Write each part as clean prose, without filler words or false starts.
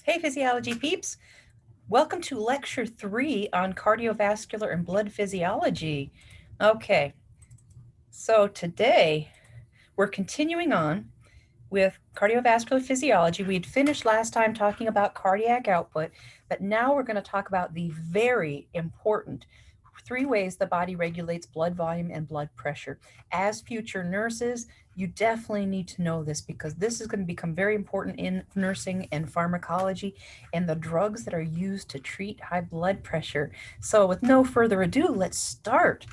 Hey, physiology peeps. Welcome to lecture 3 on cardiovascular and blood physiology. Okay, so today we're continuing on with cardiovascular physiology. We had finished last time talking about cardiac output, but now we're going to talk about the very important 3 ways the body regulates blood volume and blood pressure. As future nurses, you definitely need to know this because this is going to become very important in nursing and pharmacology and the drugs that are used to treat high blood pressure. So, with no further ado, let's start.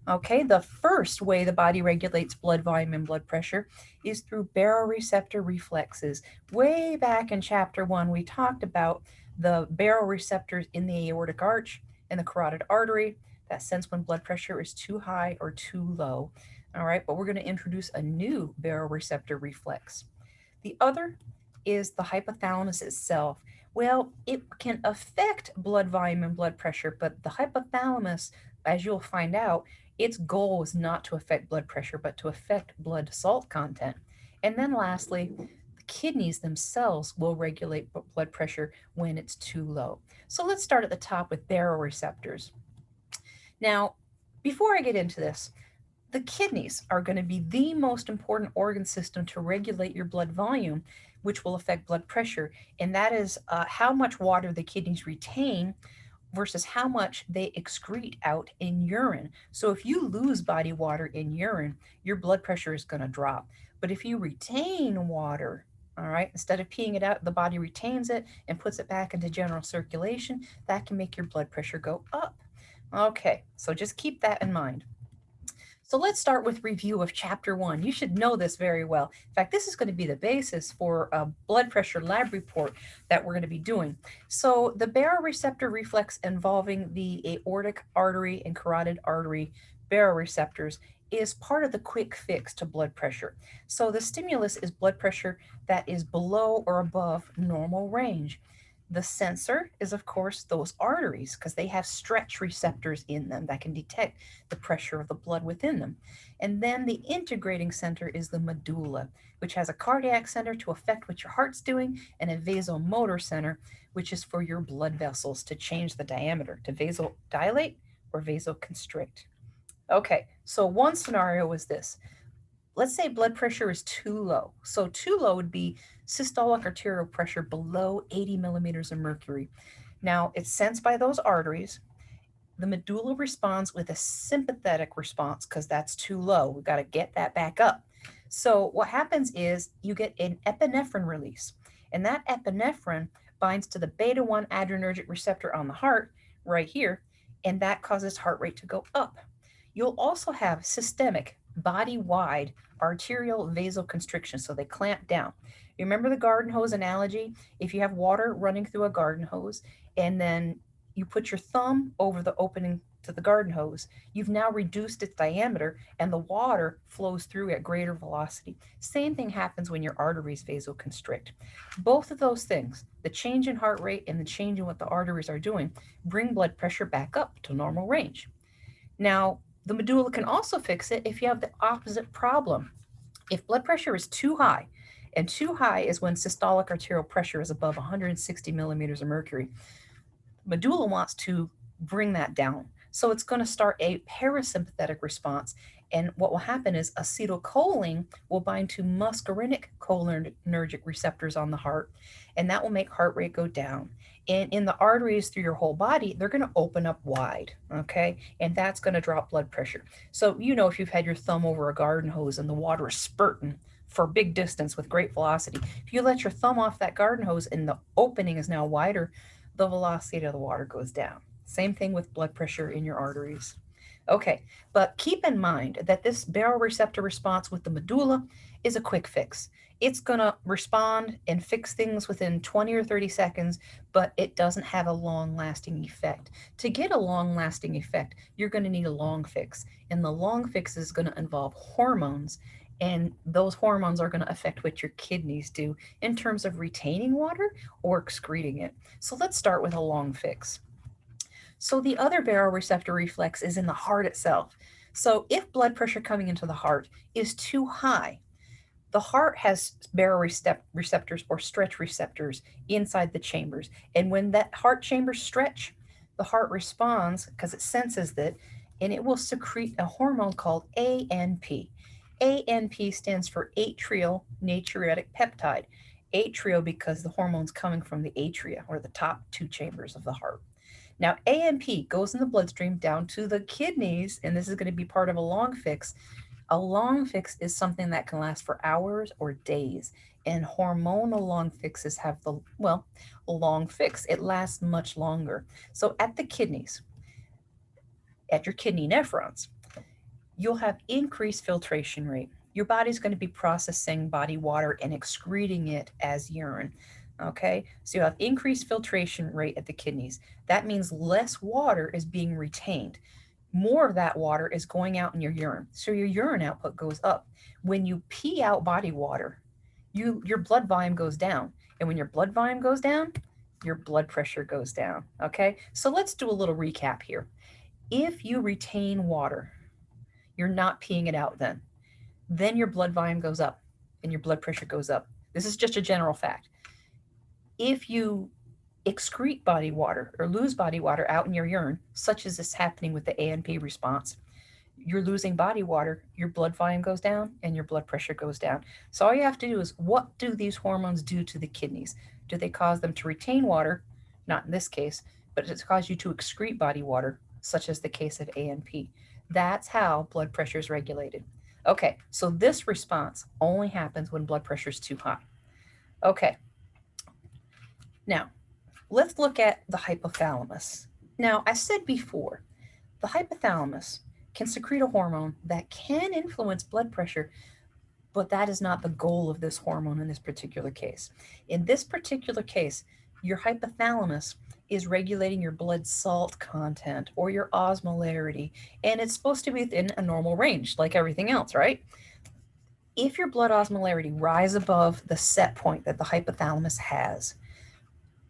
Okay, the first way the body regulates blood volume and blood pressure is through baroreceptor reflexes. Way back in chapter 1, we talked about the baroreceptors in the aortic arch and the carotid artery that sense when blood pressure is too high or too low. All right, but we're going to introduce a new baroreceptor reflex. The other is the hypothalamus itself. Well, it can affect blood volume and blood pressure, but the hypothalamus, as you'll find out, its goal is not to affect blood pressure, but to affect blood salt content. And then lastly, the kidneys themselves will regulate blood pressure when it's too low. So let's start at the top with baroreceptors. Now, before I get into this, the kidneys are going to be the most important organ system to regulate your blood volume, which will affect blood pressure. And that is how much water the kidneys retain versus how much they excrete out in urine. So if you lose body water in urine, your blood pressure is going to drop. But if you retain water, all right, instead of peeing it out, the body retains it and puts it back into general circulation, that can make your blood pressure go up. Okay, so just keep that in mind. So let's start with review of chapter 1. You should know this very well. In fact, this is going to be the basis for a blood pressure lab report that we're going to be doing. So the baroreceptor reflex involving the aortic artery and carotid artery baroreceptors is part of the quick fix to blood pressure. So the stimulus is blood pressure that is below or above normal range. The sensor is, of course, those arteries because they have stretch receptors in them that can detect the pressure of the blood within them. And then the integrating center is the medulla, which has a cardiac center to affect what your heart's doing, and a vasomotor center, which is for your blood vessels to change the diameter to vasodilate or vasoconstrict. Okay, so one scenario was this. Let's say blood pressure is too low. So too low would be systolic arterial pressure below 80 millimeters of mercury. Now, it's sensed by those arteries. The medulla responds with a sympathetic response because that's too low. We've got to get that back up. So, what happens is you get an epinephrine release, and that epinephrine binds to the beta 1 adrenergic receptor on the heart right here, and that causes heart rate to go up. You'll also have systemic, body wide arterial vasoconstriction, so they clamp down. You remember the garden hose analogy? If you have water running through a garden hose and then you put your thumb over the opening to the garden hose, you've now reduced its diameter and the water flows through at greater velocity. Same thing happens when your arteries vasoconstrict. Both of those things, the change in heart rate and the change in what the arteries are doing, bring blood pressure back up to normal range. Now, the medulla can also fix it if you have the opposite problem. If blood pressure is too high, and too high is when systolic arterial pressure is above 160 millimeters of mercury, medulla wants to bring that down. So it's going to start a parasympathetic response. And what will happen is acetylcholine will bind to muscarinic cholinergic receptors on the heart, and that will make heart rate go down. And in the arteries through your whole body, they're going to open up wide, okay? And that's going to drop blood pressure. So, if you've had your thumb over a garden hose and the water is spurting for a big distance with great velocity, if you let your thumb off that garden hose and the opening is now wider, the velocity of the water goes down. Same thing with blood pressure in your arteries. Okay, but keep in mind that this baroreceptor response with the medulla is a quick fix. It's going to respond and fix things within 20 or 30 seconds, but it doesn't have a long lasting effect. To get a long lasting effect, you're going to need a long fix. And the long fix is going to involve hormones. And those hormones are going to affect what your kidneys do in terms of retaining water or excreting it. So let's start with a long fix. So the other baroreceptor reflex is in the heart itself. So if blood pressure coming into the heart is too high, The heart has baroreceptors or stretch receptors inside the chambers. And when that heart chambers stretch, the heart responds because it senses that, and it will secrete a hormone called ANP. ANP stands for atrial natriuretic peptide. Atrial because the hormone's coming from the atria, or the top two chambers of the heart. Now, ANP goes in the bloodstream down to the kidneys, and this is going to be part of a long fix. A long fix is something that can last for hours or days, and hormonal long fixes have the, well, long fix. It lasts much longer. So at the kidneys, at your kidney nephrons, you'll have increased filtration rate. Your body's going to be processing body water and excreting it as urine. Okay, so you have increased filtration rate at the kidneys. That means less water is being retained. More of that water is going out in your urine. So your urine output goes up. When you pee out body water, your blood volume goes down. And when your blood volume goes down, your blood pressure goes down. Okay, so let's do a little recap here. If you retain water, you're not peeing it out then your blood volume goes up and your blood pressure goes up. This is just a general fact. If you excrete body water or lose body water out in your urine, such as is happening with the ANP response, you're losing body water, your blood volume goes down and your blood pressure goes down. So all you have to do is, what do these hormones do to the kidneys? Do they cause them to retain water? Not in this case, but it's cause you to excrete body water, such as the case of ANP. That's how blood pressure is regulated. Okay, so this response only happens when blood pressure is too high. Okay, now let's look at the hypothalamus. Now, I said before, the hypothalamus can secrete a hormone that can influence blood pressure, but that is not the goal of this hormone in this particular case. In this particular case, your hypothalamus is regulating your blood salt content or your osmolarity, and it's supposed to be within a normal range, like everything else, right? If your blood osmolarity rises above the set point that the hypothalamus has,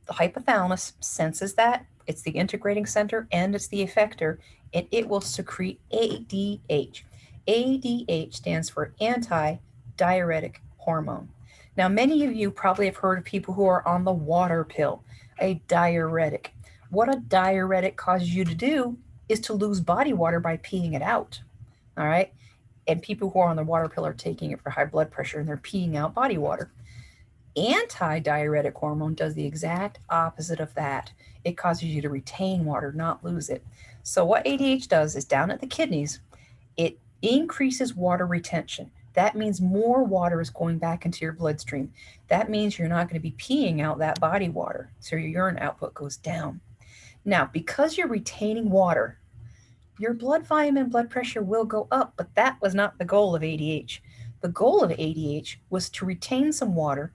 the hypothalamus senses that. It's the integrating center and it's the effector, and it will secrete ADH. ADH stands for anti-diuretic hormone. Now, many of you probably have heard of people who are on the water pill, a diuretic. What a diuretic causes you to do is to lose body water by peeing it out. All right. And people who are on the water pill are taking it for high blood pressure and they're peeing out body water. Anti-diuretic hormone does the exact opposite of that. It causes you to retain water, not lose it. So what ADH does is, down at the kidneys, it increases water retention. That means more water is going back into your bloodstream. That means you're not going to be peeing out that body water, so your urine output goes down. Now, because you're retaining water, your blood volume and blood pressure will go up, but that was not the goal of ADH. The goal of ADH was to retain some water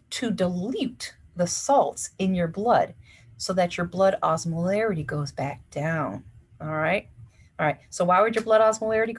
to dilute the salts in your blood so that your blood osmolarity goes back down. All right. All right. So why would your blood osmolarity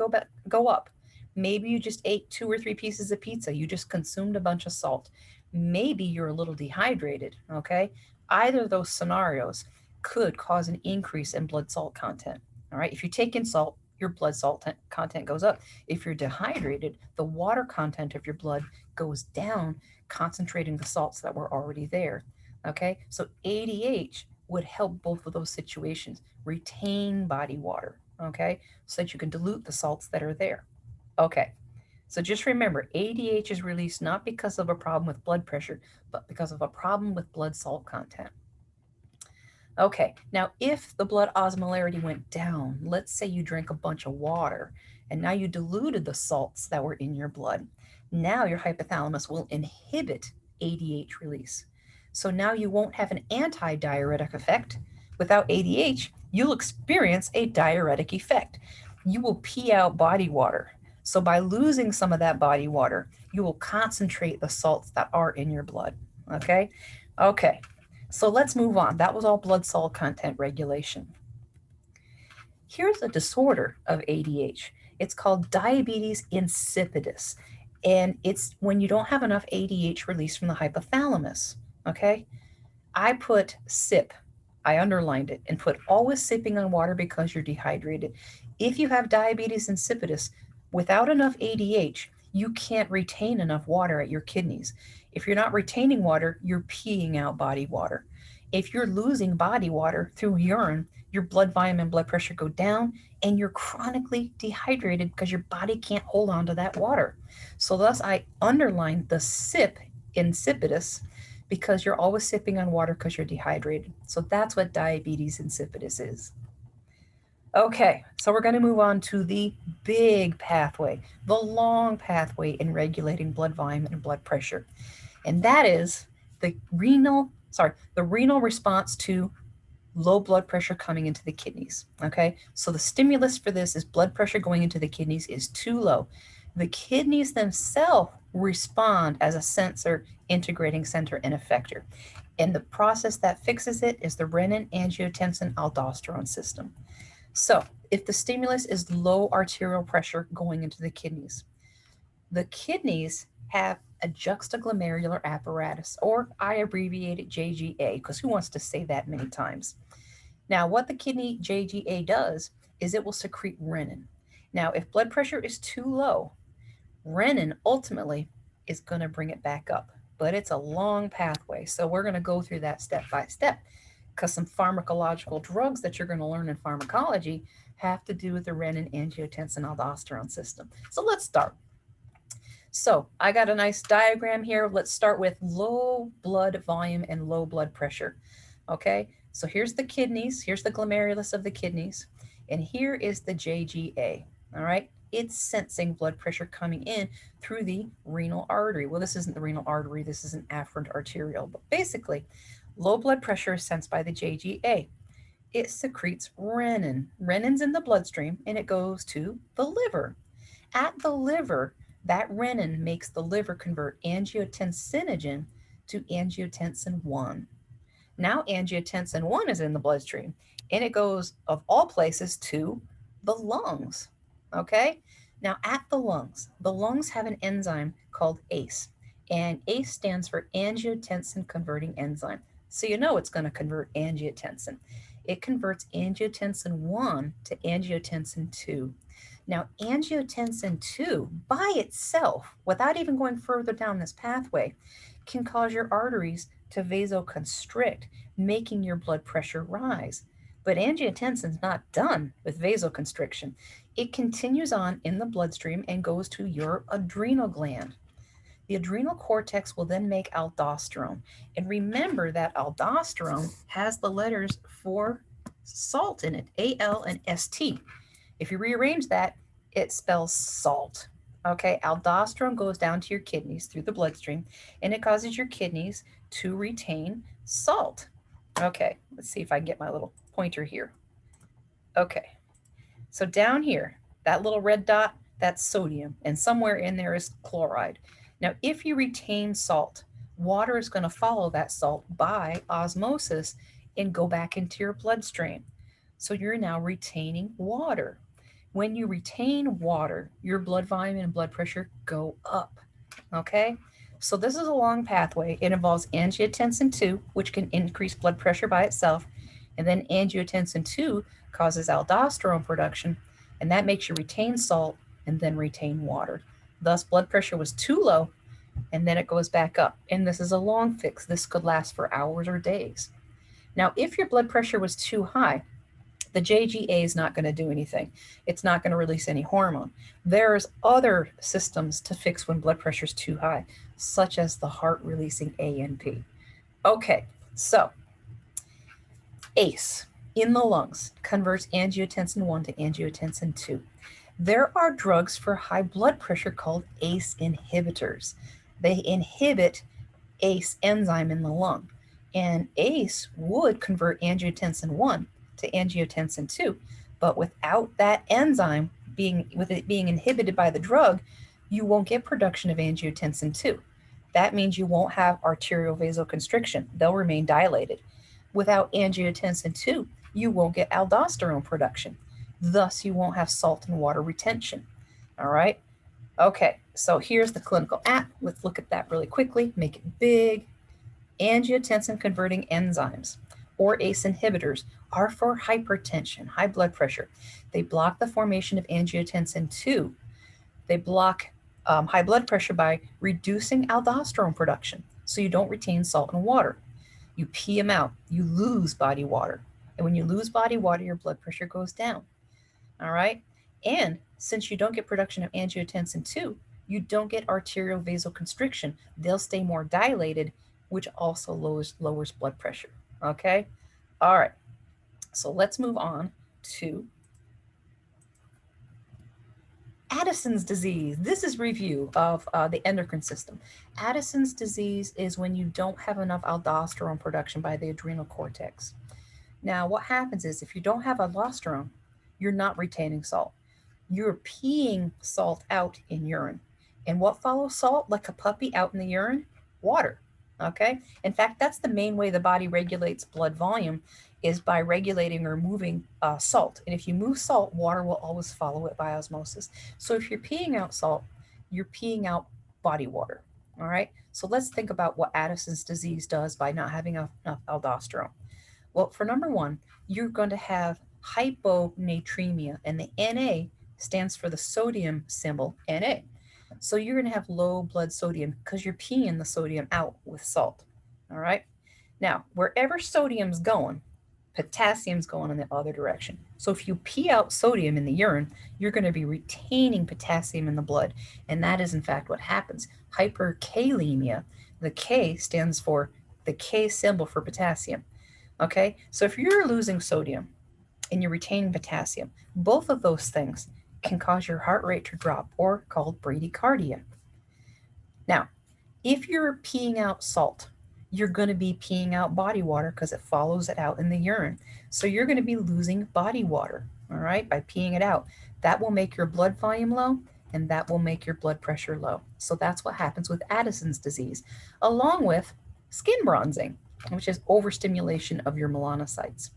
go up? Maybe you just ate 2 or 3 pieces of pizza. You just consumed a bunch of salt. Maybe you're a little dehydrated. Okay. Either of those scenarios could cause an increase in blood salt content. All right. If you take in salt, your blood salt content goes up. If you're dehydrated, the water content of your blood goes down, concentrating the salts that were already there. Okay, so ADH would help both of those situations, retain body water, okay, so that you can dilute the salts that are there. Okay, so just remember, ADH is released not because of a problem with blood pressure, but because of a problem with blood salt content. Okay, now if the blood osmolarity went down, let's say you drank a bunch of water and now you diluted the salts that were in your blood. Now your hypothalamus will inhibit ADH release. So now you won't have an anti-diuretic effect. Without ADH, you'll experience a diuretic effect. You will pee out body water. So by losing some of that body water, you will concentrate the salts that are in your blood. Okay? Okay. So let's move on. That was all blood salt content regulation. Here's a disorder of ADH. It's called diabetes insipidus. And it's when you don't have enough ADH released from the hypothalamus. Okay? I put sip. I underlined it and put always sipping on water because you're dehydrated. If you have diabetes insipidus without enough ADH, you can't retain enough water at your kidneys. If you're not retaining water, you're peeing out body water. If you're losing body water through urine, your blood volume and blood pressure go down, and you're chronically dehydrated because your body can't hold on to that water. So, thus, I underline the sip insipidus because you're always sipping on water because you're dehydrated. So, that's what diabetes insipidus is. Okay, so we're going to move on to the big pathway, the long pathway in regulating blood volume and blood pressure. And that is the renal response to low blood pressure coming into the kidneys. Okay, so the stimulus for this is blood pressure going into the kidneys is too low. The kidneys themselves respond as a sensor, integrating center, and effector. And the process that fixes it is the renin, angiotensin, aldosterone system. So, if the stimulus is low arterial pressure going into the kidneys, the kidneys have a juxtaglomerular apparatus, or I abbreviate it JGA, because who wants to say that many times? Now, what the kidney JGA does is it will secrete renin. Now, if blood pressure is too low, renin ultimately is going to bring it back up, but it's a long pathway. So, we're going to go through that step by step because some pharmacological drugs that you're going to learn in pharmacology have to do with the renin, angiotensin, aldosterone system. So, let's start. So I got a nice diagram here. Let's start with low blood volume and low blood pressure. Okay, so here's the kidneys, here's the glomerulus of the kidneys, and here is the JGA. All right, it's sensing blood pressure coming in through the renal artery. Well, this isn't the renal artery, this is an afferent arteriole, but basically, low blood pressure is sensed by the JGA. It secretes renin. Renin's in the bloodstream and it goes to the liver. At the liver, that renin makes the liver convert angiotensinogen to angiotensin 1. Now, angiotensin 1 is in the bloodstream and it goes, of all places, to the lungs. Okay? Now, at the lungs have an enzyme called ACE, and ACE stands for angiotensin converting enzyme. So, you know it's going to convert angiotensin. It converts angiotensin 1 to angiotensin 2. Now, angiotensin 2 by itself, without even going further down this pathway, can cause your arteries to vasoconstrict, making your blood pressure rise. But angiotensin is not done with vasoconstriction. It continues on in the bloodstream and goes to your adrenal gland. The adrenal cortex will then make aldosterone. And remember that aldosterone has the letters for salt in it, Al and St. If you rearrange that, it spells salt. Okay, aldosterone goes down to your kidneys through the bloodstream and it causes your kidneys to retain salt. Okay, let's see if I can get my little pointer here. Okay, so down here, that little red dot, that's sodium, and somewhere in there is chloride. Now, if you retain salt, water is going to follow that salt by osmosis and go back into your bloodstream. So you're now retaining water. When you retain water, your blood volume and blood pressure go up. Okay? So this is a long pathway. It involves angiotensin 2, which can increase blood pressure by itself. And then angiotensin 2 causes aldosterone production, and that makes you retain salt and then retain water. Thus, blood pressure was too low, and then it goes back up. And this is a long fix. This could last for hours or days. Now, if your blood pressure was too high, the JGA is not going to do anything. It's not going to release any hormone. There's other systems to fix when blood pressure is too high, such as the heart releasing ANP. Okay, so ACE in the lungs converts angiotensin 1 to angiotensin 2. There are drugs for high blood pressure called ACE inhibitors. They inhibit ACE enzyme in the lung. And ACE would convert angiotensin 1 to angiotensin 2, but without that enzyme being inhibited by the drug, you won't get production of angiotensin 2. That means you won't have arterial vasoconstriction. They'll remain dilated. Without angiotensin 2, you won't get aldosterone production. Thus, you won't have salt and water retention. All right? Okay, so here's the clinical app. Let's look at that really quickly, make it big. Angiotensin converting enzymes, or ACE inhibitors, are for hypertension, high blood pressure. They block the formation of angiotensin 2. They block high blood pressure by reducing aldosterone production. So you don't retain salt and water. You pee them out. You lose body water. And when you lose body water, your blood pressure goes down. All right. And since you don't get production of angiotensin 2, you don't get arterial vasoconstriction. They'll stay more dilated, which also lowers blood pressure. Okay. All right. So let's move on to Addison's disease. This is review of the endocrine system. Addison's disease is when you don't have enough aldosterone production by the adrenal cortex. Now, what happens is if you don't have aldosterone, you're not retaining salt. You're peeing salt out in urine. And what follows salt like a puppy out in the urine? Water. Okay. In fact, that's the main way the body regulates blood volume is by regulating or moving salt. And if you move salt, water will always follow it by osmosis. So if you're peeing out salt, you're peeing out body water. All right. So let's think about what Addison's disease does by not having enough aldosterone. Well, for number one, you're going to have hyponatremia, and the Na stands for the sodium symbol Na. So you're going to have low blood sodium because you're peeing the sodium out with salt. All right. Now, wherever sodium's going, potassium's going in the other direction. So if you pee out sodium in the urine, you're going to be retaining potassium in the blood. And that is, in fact, what happens. Hyperkalemia, the K stands for the K symbol for potassium. Okay. So if you're losing sodium and you're retaining potassium, both of those things can cause your heart rate to drop, or called bradycardia. Now, if you're peeing out salt, you're going to be peeing out body water because it follows it out in the urine. So you're going to be losing body water, all right, by peeing it out. That will make your blood volume low, and that will make your blood pressure low. So that's what happens with Addison's disease, along with skin bronzing, which is overstimulation of your melanocytes.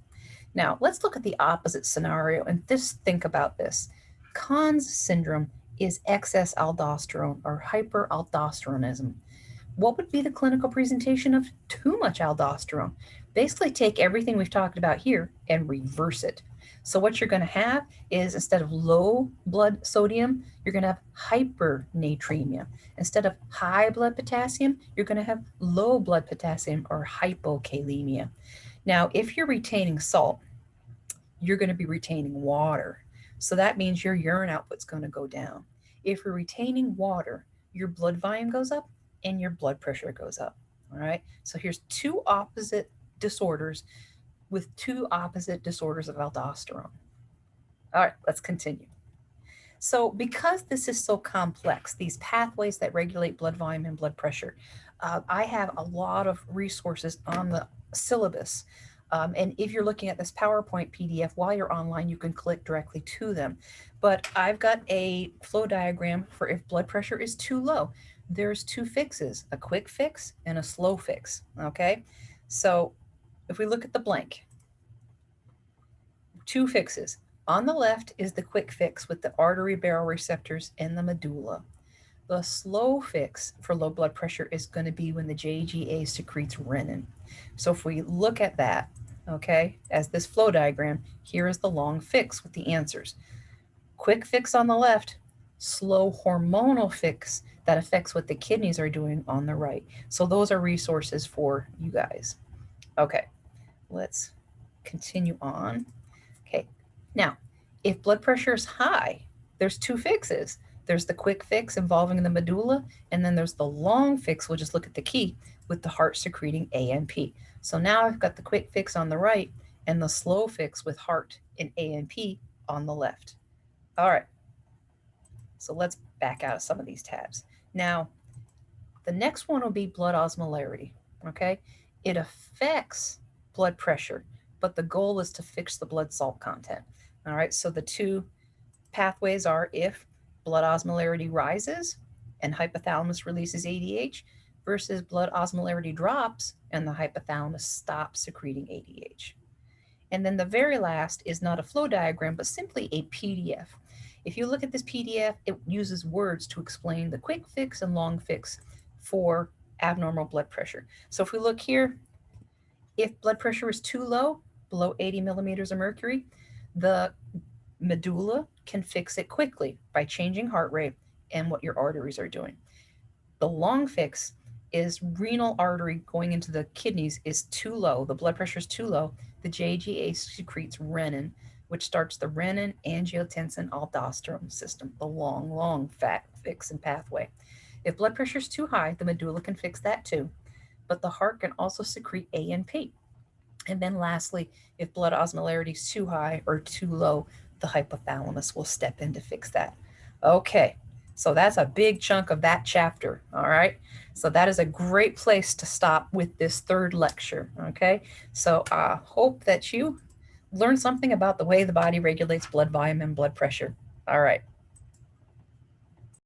Now, let's look at the opposite scenario and just think about this. Conn's syndrome is excess aldosterone or hyperaldosteronism. What would be the clinical presentation of too much aldosterone? Basically, take everything we've talked about here and reverse it. So, what you're going to have is instead of low blood sodium, you're going to have hypernatremia. Instead of high blood potassium, you're going to have low blood potassium or hypokalemia. Now, if you're retaining salt, you're going to be retaining water. So that means your urine output's going to go down. If you're retaining water, your blood volume goes up and your blood pressure goes up. All right. So here's two opposite disorders with two opposite disorders of aldosterone. All right, let's continue. So, because this is so complex, these pathways that regulate blood volume and blood pressure, I have a lot of resources on the syllabus. And if you're looking at this PowerPoint PDF while you're online, you can click directly to them. But I've got a flow diagram for if blood pressure is too low. There's two fixes, a quick fix and a slow fix. Okay. So if we look at the blank, two fixes. On the left is the quick fix with the artery baroreceptors and the medulla. The slow fix for low blood pressure is going to be when the JGA secretes renin. So if we look at that, okay, as this flow diagram, here is the long fix with the answers. Quick fix on the left, slow hormonal fix that affects what the kidneys are doing on the right. So those are resources for you guys. Okay, let's continue on. Okay, now, if blood pressure is high, there's two fixes. There's the quick fix involving the medulla, and then there's the long fix. We'll just look at the key with the heart secreting ANP. So now I've got the quick fix on the right and the slow fix with heart and ANP on the left. All right, so let's back out of some of these tabs. Now, the next one will be blood osmolarity, okay? It affects blood pressure, but the goal is to fix the blood salt content. All right, so the two pathways are if blood osmolarity rises and hypothalamus releases ADH versus blood osmolarity drops and the hypothalamus stops secreting ADH. And then the very last is not a flow diagram, but simply a PDF. If you look at this PDF, it uses words to explain the quick fix and long fix for abnormal blood pressure. So if we look here, if blood pressure is too low, below 80 millimeters of mercury, the medulla can fix it quickly by changing heart rate and what your arteries are doing. The long fix is renal artery going into the kidneys is too low. The blood pressure is too low. The JGA secretes renin, which starts the renin, angiotensin, aldosterone system, the long fat fix and pathway. If blood pressure is too high, the medulla can fix that too, but the heart can also secrete ANP. And then lastly, if blood osmolarity is too high or too low, the hypothalamus will step in to fix that. Okay, so that's a big chunk of that chapter. All right, so that is a great place to stop with this third lecture. Okay, so I hope that you learn something about the way the body regulates blood volume and blood pressure. All right.